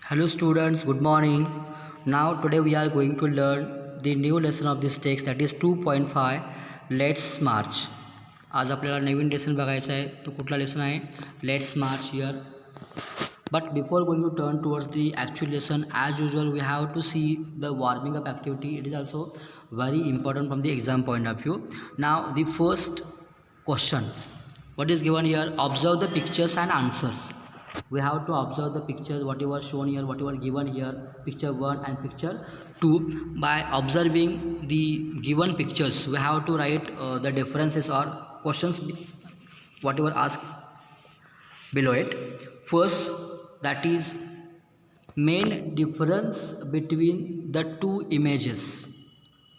Hello students, good morning. Now today we are going to learn the new lesson of this text, that is 2.5. Let's march. आज आपल्याला नवीन lesson बघायचा आहे. तो कुठला lesson आहे? Let's march here. But before going to turn towards the actual lesson, as usual we have to see the warming up activity. It is also very important from the exam point of view. Now the first question, what is given here? Observe the pictures and answers. We have to observe the pictures, whatever shown here, whatever given here, picture 1 and picture 2. By observing the given pictures, we have to write the differences or questions whatever asked below it. First, that is main difference between the two images.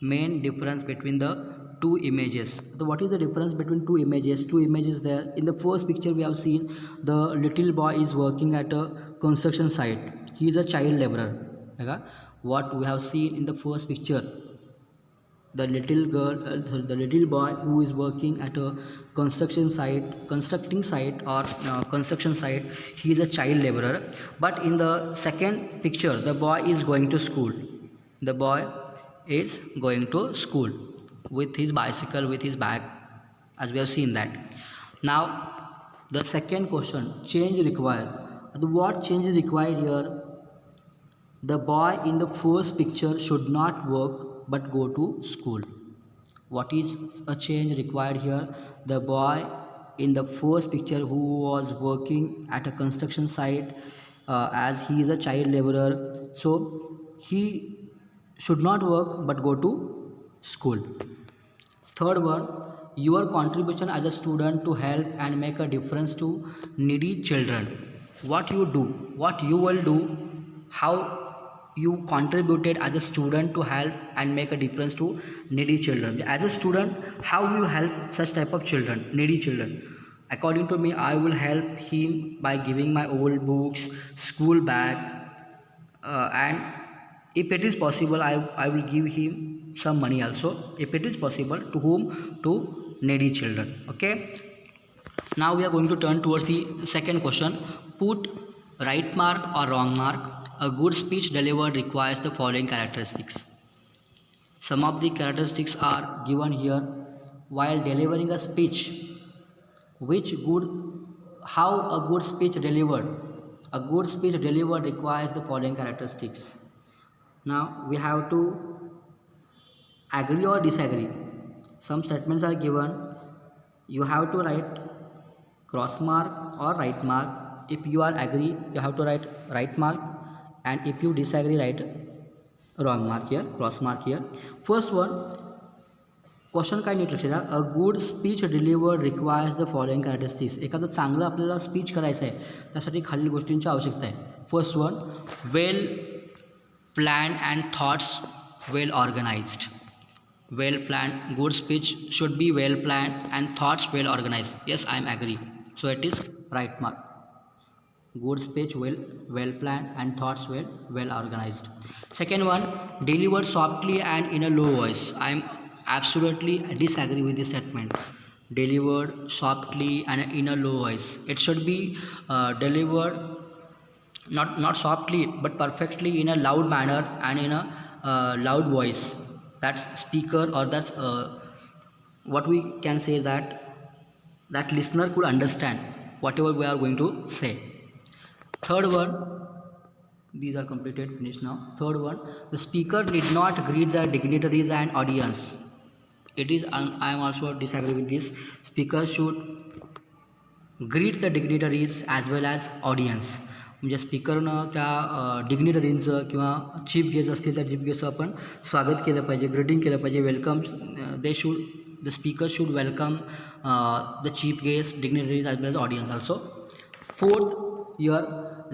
Main difference between the two images. So what is the difference between two images? Two images there. In the first picture we have seen the little boy is working at a construction site. He is a child laborer. Okay? What we have seen in the first picture, the little girl, the little boy who is working at a construction site or construction site, he is a child laborer. But in the second picture, the boy is going to school. The boy is going to school with his bicycle, with his bag, as we have seen that. Now the second question, change required. What change is required here? The boy in the first picture should not work but go to school. What is a change required here? The boy in the first picture who was working at a construction site, as he is a child laborer, so he should not work but go to school. Third one, your contribution as a student to help and make a difference to needy children. What you do, what you will do, how you contributed as a student to help and make a difference to needy children. As a student, how you help such type of children, needy children? According to me, I will help him by giving my old books, school bag, and if it is possible, I will give him some money also, if it is possible. To whom? To needy children. Okay. Now we are going to turn towards the second question. Put right mark or wrong mark. A good speech delivered requires the following characteristics. Some of the characteristics are given here. While delivering a speech, how a good speech delivered? A good speech delivered requires the following characteristics. Now we have to agree or disagree. Some statements are given. You have to write cross mark or right mark. If you are agree, you have to write right mark, and if you disagree, write wrong mark here, cross mark here. First one, question काय NEET लक्षात द्या. A good speech delivered requires the following characteristics. एखादं चांगलं आपल्याला speech करायचं आहे, त्यासाठी खालील गोष्टींची आवश्यकता आहे. First one, well planned and thoughts well organized. Well planned, good speech should be well planned and thoughts well organized. Yes, I am agree. So it is right mark. Good speech well planned and thoughts well organized. Second one, delivered softly and in a low voice. I am absolutely disagree with this statement. Delivered softly and in a low voice. It should be delivered not softly but perfectly in a loud manner and in a loud voice. That speaker or that what we can say that listener could understand whatever we are going to say. Third one, these are completed, finished now. Third one, the speaker did not greet the dignitaries and audience. It is, I am also disagree with this. Speaker should greet the dignitaries as well as audience. म्हणजे स्पीकरनं त्या डिग्निटरींचं किंवा chief guest असतील त्या chief गेस्टचं आपण स्वागत केलं पाहिजे, greeting केलं पाहिजे, welcome. The speaker should welcome the chief guest, dignitaries as well as audience also. Fourth, your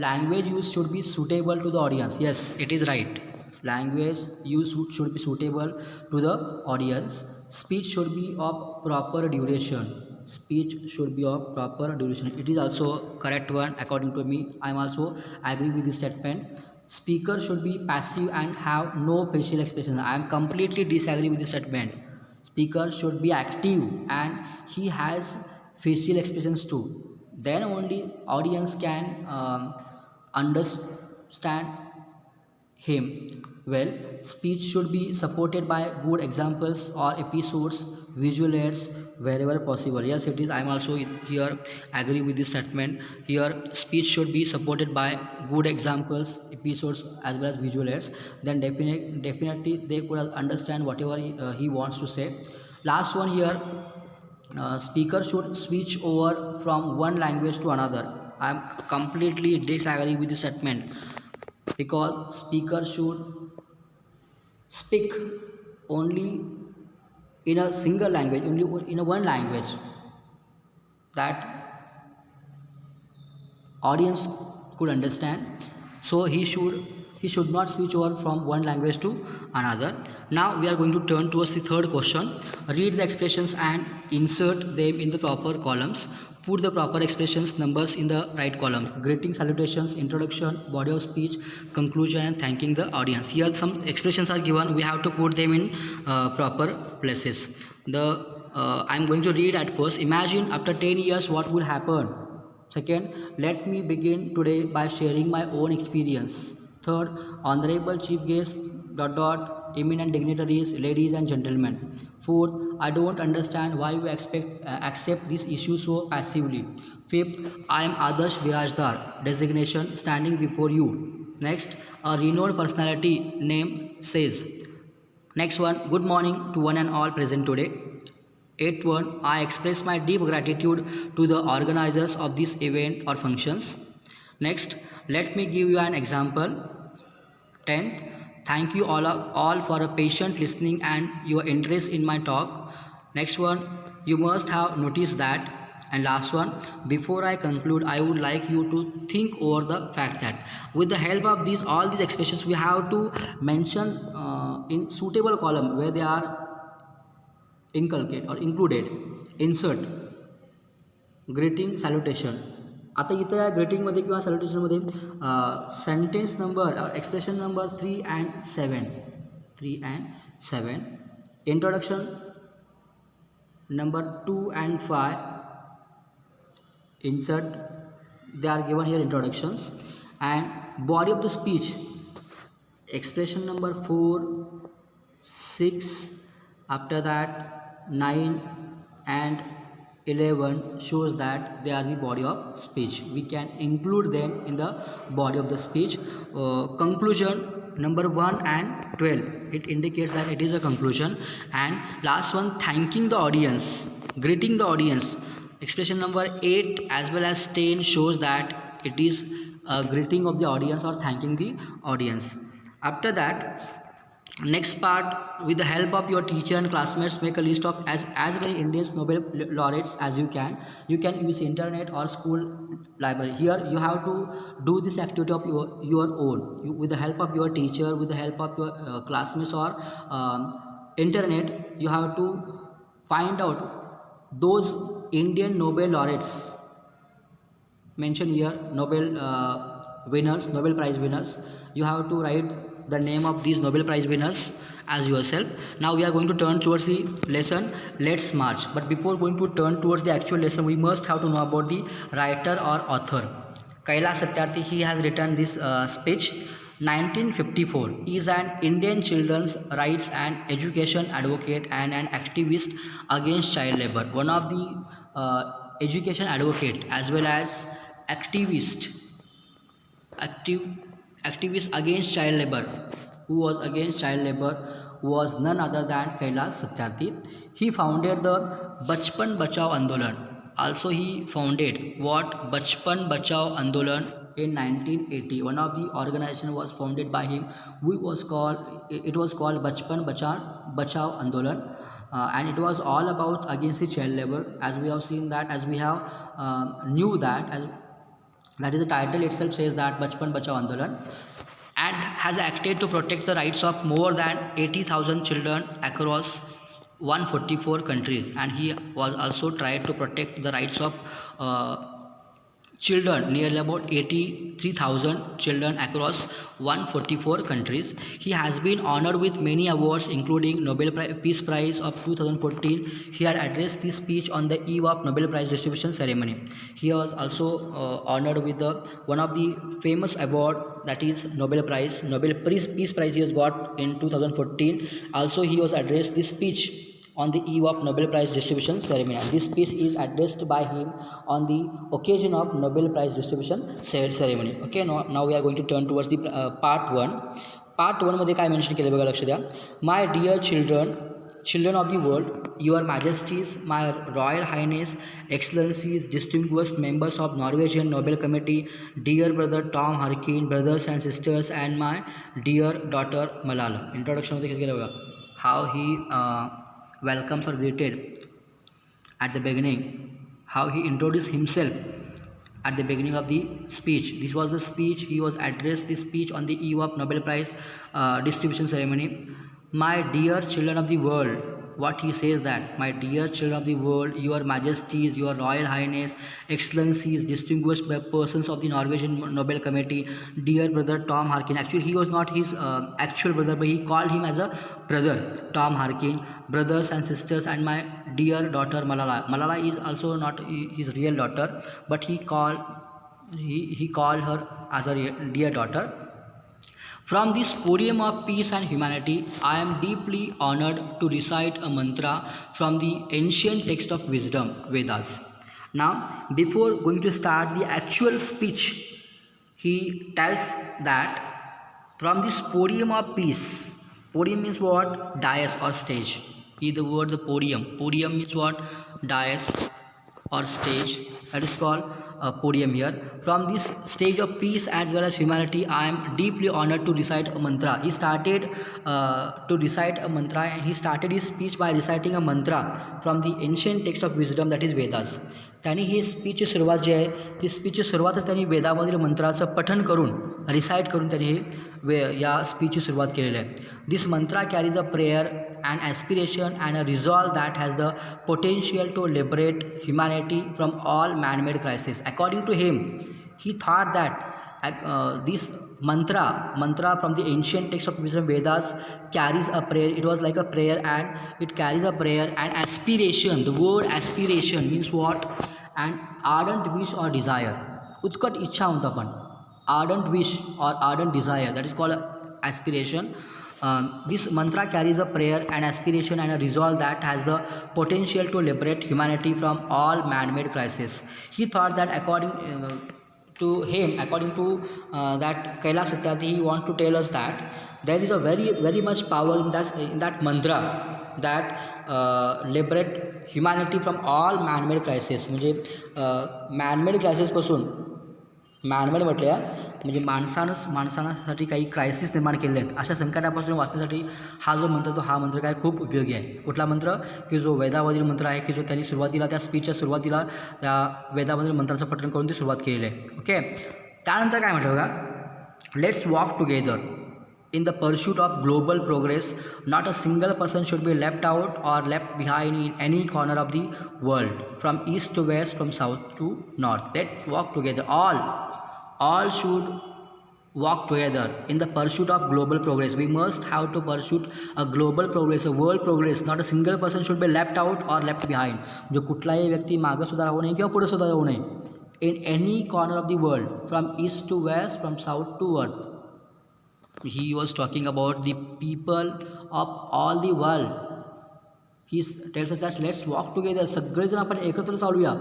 language use should be suitable to the audience. Yes, it is right. Language use should be suitable to the audience. Speech should be of proper duration. Speech should be of proper duration. It is also correct one according to me. I am also agree with this statement. Speaker should be passive and have no facial expression. I am completely disagree with this statement. Speaker should be active and he has facial expressions too. Then only audience can understand him well. Speech should be supported by good examples or episodes, visual aids wherever possible. Yes, it is. I am also here agree with this statement. Here, speech should be supported by good examples, episodes, as well as visual aids. Then definitely they could understand whatever he wants to say. Last one here. Speaker should switch over from one language to another. I am completely disagree with this statement, because speaker should speak only in a single language, only in a one language that audience could understand. So he should not switch over from one language to another. Now we are going to turn towards the third question. Read the expressions and insert them in the proper columns. Put the proper expressions numbers in the right column. Greeting, salutations, introduction, body of speech, conclusion, and thanking the audience. Here some expressions are given. We have to put them in proper places. I'm going to read at first. Imagine after 10 years what will happen. Second, let me begin today by sharing my own experience. Third, honorable chief guests, eminent dignitaries, ladies and gentlemen. Fourth, I don't understand why you accept this issue so passively. Fifth, I am Adarsh Virajdar, designation standing before you. Next, a renowned personality name says. Next one, good morning to one and all present today. Eighth one, I express my deep gratitude to the organizers of this event or functions. Next, let me give you an example. 10th, thank you all for a patient listening and your interest in my talk. Next one, you must have noticed that. And last one, before I conclude, I would like you to think over the fact that with the help of all these expressions, we have to mention in suitable column where they are inculcate or included. Insert greeting, salutation. आता इथं या ग्रीटिंगमध्ये किंवा सॅल्युटेशनमध्ये sentence number expression number 3 and 7 introduction number 2 and 5 insert. They are given here introductions. And body of the speech, expression number 4, 6, after that 9 and 11 shows that they are the body of speech. We can include them in the body of the speech. Conclusion number 1 and 12, it indicates that it is a conclusion. And last one, thanking the audience, greeting the audience, expression number 8 as well as 10 shows that it is a greeting of the audience or thanking the audience. After that, next part, with the help of your teacher and classmates, make a list of as many Indian Nobel laureates as you can. You can use internet or school library. Here you have to do this activity of your own. With the help of your teacher, with the help of your classmates or internet, you have to find out those Indian Nobel laureates mentioned here, Nobel winners, Nobel Prize winners. You have to write the name of these Nobel Prize winners as yourself. Now we are going to turn towards the lesson. Let's march. But before going to turn towards the actual lesson, we must have to know about the writer or author. Kailash Satyarthi, he has written this speech. 1954. He is an Indian children's rights and education advocate and an activist against child labor. One of the education advocate as well as activist against child labor, who was against child labor, was none other than Kailash Satyarthi. He founded the Bachpan Bachao Andolan. Also he founded what? Bachpan Bachao Andolan in 1980. One of the organization was founded by him. It was called Bachpan Bachao Andolan. And it was all about against the child labor, as we have seen that, as we have knew that, as that is the title itself says that Bachpan Bachao Andolan, and has acted to protect the rights of more than 80,000 children across 144 countries. And he was also tried to protect the rights of children, nearly about 83,000 children across 144 countries. He has been honored with many awards including Nobel Peace Prize of 2014. He had addressed this speech on the eve of Nobel Prize distribution ceremony. He was also honored with one of the famous award, that is Nobel Prize, Nobel Peace Prize he has got in 2014. Also he was addressed this speech on the eve of Nobel Prize distribution ceremony. This speech is addressed by him on the occasion of Nobel Prize distribution ceremony. Okay, now we are going to turn towards the part 1. Part 1 मध्ये काय mention केले बघा, लक्ष द्या. My dear children of the world, your majesties, my royal highness, excellencies, distinguished members of Norwegian Nobel Committee, dear brother Tom Harkin, brothers and sisters, and my dear daughter Malala. Introduction मध्ये किती केलं बघा, how he welcomes or greeted at the beginning, how he introduced himself at the beginning of the speech. This was the speech he was addressed, this speech on the eve of Nobel Prize distribution ceremony. My dear children of the world, what he says that, my dear children of the world, your majesties, your royal highness, excellencies, distinguished persons of the Norwegian Nobel Committee, dear brother Tom Harkin. Actually he was not his actual brother, but he called him as a brother, Tom Harkin, brothers and sisters, and my dear daughter Malala. Malala is also not his real daughter, but he called her as a dear daughter. From this podium of peace and humanity, I am deeply honored to recite a mantra from the ancient text of wisdom, Vedas. Now, before going to start the actual speech, he tells that from this podium of peace, podium means what? Dais or stage. Is the word the podium. Podium means what? Dais or stage. That is called a podium here. From this stage of peace as well as humanity, I am deeply honored to recite a mantra. He started to recite a mantra, and he started his speech by reciting a mantra from the ancient text of wisdom, that is Vedas. त्यांनी ही स्पीचची सुरुवात जी आहे ती स्पीचची सुरुवातच त्यांनी वेदामधील मंत्राचं पठण करून, recite करून त्यांनी हे या स्पीचची सुरुवात केलेली आहे. This Mantra carries a prayer and aspiration and a resolve that has the potential to liberate humanity from all man-made crises. According to him, he thought that this mantra from the ancient text of wisdom Vedas carries a prayer. It was like a prayer, and it carries a prayer and aspiration. The word aspiration means what? An ardent wish or desire. उत्कट इच्छा म्हणतो आपण, ardent wish or ardent desire, that is called aspiration. This mantra carries a prayer, an aspiration, and a resolve that has the potential to liberate humanity from all man-made crises. He thought that according to that Kailash Satyarthi, he wants to tell us that there is a very much power in that mantra that liberate humanity from all man-made crises. म्हणजे man-made crisis पासून, man-made म्हटल्या म्हणजे माणसासाठी काही crisis निर्माण केले आहेत, अशा संकटापासून वाचण्यासाठी हा जो मंत्र, तो हा मंत्र काय खूप उपयोगी आहे. कुठला मंत्र? की जो वेदामधील मंत्र आहे, की जो त्यांनी सुरुवातीला त्या स्पीचच्या सुरुवातीला त्या वेदामधील मंत्राचं पठण करून ती सुरुवात केलेली आहे. ओके, त्यानंतर काय म्हटलं बघा, let's walk together in the pursuit of global progress. Not a single person should be left out or left behind in any corner of the world, from east to west, from south to north. Let's walk together. All should walk together in the pursuit of global progress. We must have to pursue a global progress, a world progress. Not a single person should be left out or left behind. जो कुठलाही व्यक्ती मागे सुद्धा राहू नये किंवा पुढे सुद्धा राहू नये. In any corner of the world, from east to west, from south to north. He was talking about the people of all the world. He tells us that let's walk together. सगळेजण आपण एकत्र चालूया.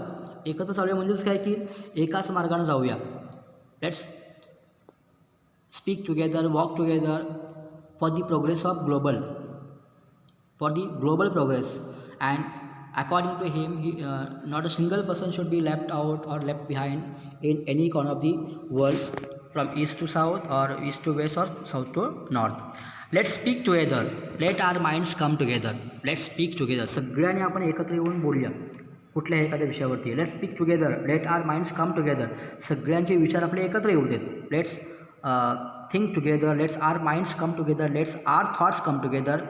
एकत्र चालूया म्हणजेच काय, की एकाच मार्गाने जाऊया. Let's speak together, walk together for the progress of for the global progress. And according to him, not a single person should be left out or left behind in any corner of the world, from east to south or east to west or south to north. Let's speak together. Let our minds come together. Let's speak together. सगळ्यांनी आपण एकत्र येऊन बोलूया कुठल्याही एखाद्या विषयावरती. Let's speak together. Let our minds come together. सगळ्यांचे विचार आपले एकत्र येऊ देत. Let's think together. Let's our minds come together. Let's our thoughts come together.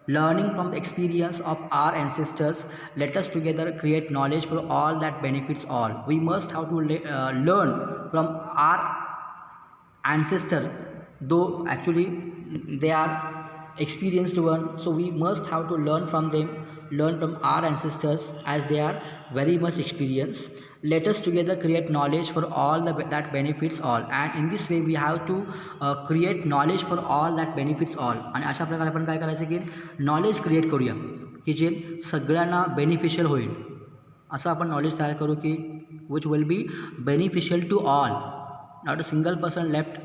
Learning from the experience of our ancestors, let us together create knowledge for all that benefits all. We must have to learn from our ancestor, though actually they are experienced one, so we must have to learn from them, learn from our ancestors as they are very much experienced. Let us together create knowledge for all that benefits all, and in this way we have to create knowledge for all that benefits all. आणि अशा प्रकारे आपण काय करायचं की knowledge create करूया की जे सगळ्यांना बेनिफिशियल होईल, असं आपण नॉलेज तयार करू की which will be beneficial to all, not a single person left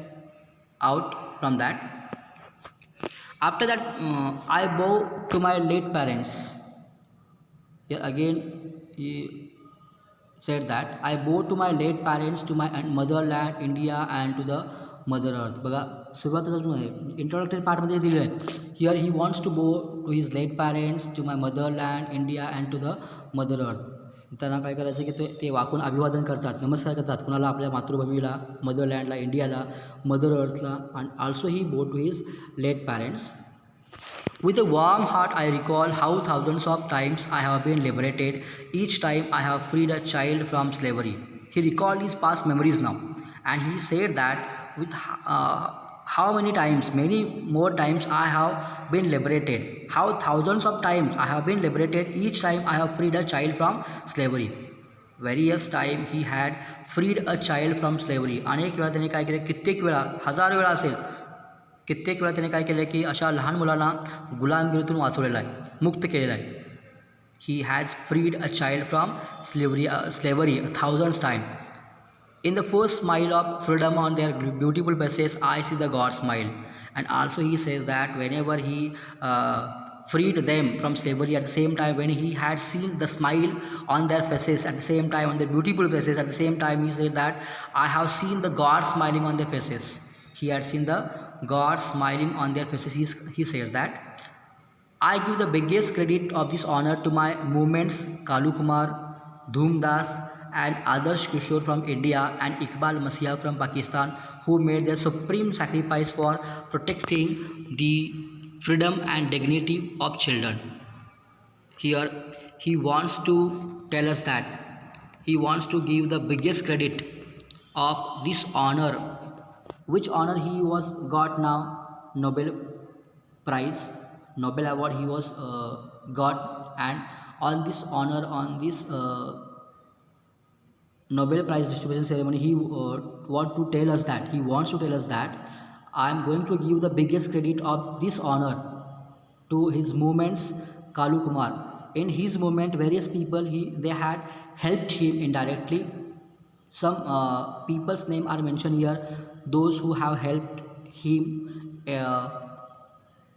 out from that. After that, I bow to my late parents. Here again he said that I bow to my late parents, to my motherland India and to the mother earth. बघा सुरुवातीला introductory पार्टमध्ये दिलेलं आहे. Here he wants to bow to his late parents, to my motherland India and to the mother earth. त्यांना काय करायचं की ते वाकून अभिवादन करतात, नमस्कार करतात कुणाला, आपल्या मातृभूमीला, मदरलँडला, इंडियाला, mother earth. And also he bow to his late parents. With a warm heart I recall how thousands of times I have been liberated, each time I have freed a child from slavery. He recalled his past memories now, and he said that with how many times, many more times I have been liberated, how thousands of times I have been liberated, each time I have freed a child from slavery. Various time he had freed a child from slavery. अनेक वेळा त्याने काय केले, कित्येक वेळा, हजारो वेळा असेल, कित्येक वेळा त्याने काय केलं की अशा लहान मुलांना गुलामगिरीतून वाचवलेलं आहे, मुक्त केलेलं आहे. He has freed a child from slavery thousands time. In the first smile of freedom on their beautiful faces, I see the God smile. And also he says that whenever he freed them from slavery, at the same time when he had seen the smile on their faces, at the same time on their beautiful faces, at the same time he said that I have seen the God smiling on their faces. He had seen the God smiling on their faces. He says that I give the biggest credit of this honor to my movements Kalu Kumar, Dhumdas and Adarsh Kishore from India and Iqbal Masih from Pakistan, who made their supreme sacrifice for protecting the freedom and dignity of children. Here he wants to tell us that he wants to give the biggest credit of this honor. Which honor he was got now? Nobel Prize, Nobel Award he was got, and on this honor, on this Nobel Prize distribution ceremony, he wants to tell us that I am going to give the biggest credit of this honor to his movements Kalu Kumar. In his movement, various people they had helped him indirectly. Some people's name are mentioned here, those who have helped him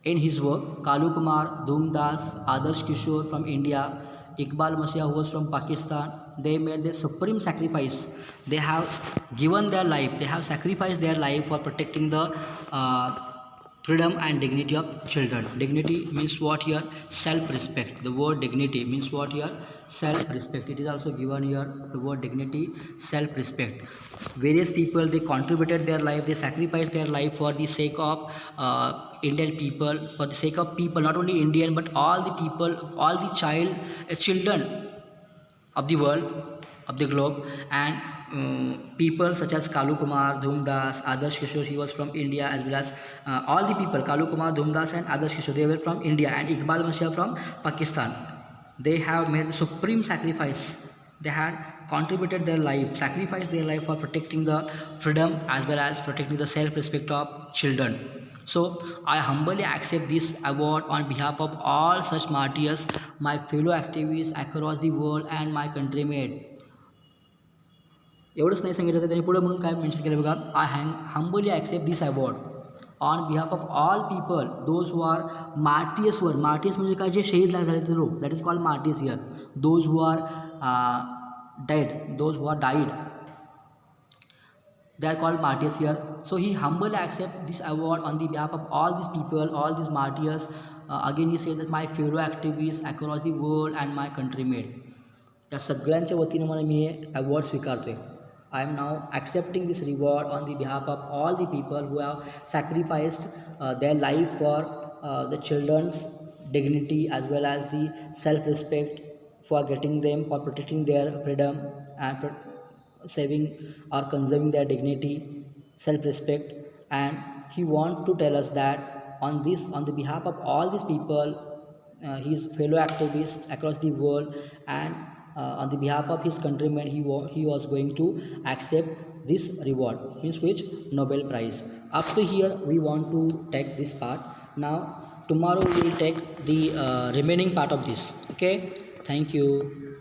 in his work: Kalu Kumar, Dhumdas, Adarsh Kishore from India, Iqbal Masih who was from Pakistan. They made their supreme sacrifice. They have given their life, they have sacrificed their life for protecting the freedom and dignity of children. Dignity means what here? Self-respect. The word dignity means what here? Self-respect. It is also given here, the word dignity, self-respect. Various people, they contributed their life, they sacrificed their life for the sake of Indian people, for the sake of people, not only Indian but all the people, all the children of the world, of the globe. And people such as Kalu Kumar, Dhumdas, Adarsh Kishore, he was from India, as well as all the people, Kalu Kumar, Dhumdas and Adarsh Kishore, they were from India, and Iqbal Masih from Pakistan. They have made supreme sacrifice. They had contributed their life, sacrificed their life for protecting the freedom as well as protecting the self-respect of children. So I humbly accept this award on behalf of all such martyrs, my fellow activists across the world and my countrymen. एवढंच नाही सांगितलं तर त्यांनी पुढे म्हणून काय mention केलं बघा, I humbly accept this award on behalf of all people those who are martyrs war. Martyrs म्हणजे काय, जे शहीद झाले ते लोक, that is called martyrs here. Those who are dead, those who are died, they are called martyrs here. So he humbly accept this award on the behalf of all these people, all these martyrs. Again he says that my fellow activists across the world and my countrymen. या सगळ्यांच्या वतीने मला मी हे award स्वीकारतोय. I am now accepting this reward on the behalf of all the people who have sacrificed their life for the children's dignity as well as the self-respect for getting them, for protecting their freedom and saving or conserving their dignity, self-respect. And he want to tell us that on the behalf of all these people, his fellow activists across the world, and on the behalf of his countrymen, he was going to accept this reward, means which Nobel Prize. Up to here we want to take this part. Now tomorrow we will take the remaining part of this. Okay, thank you.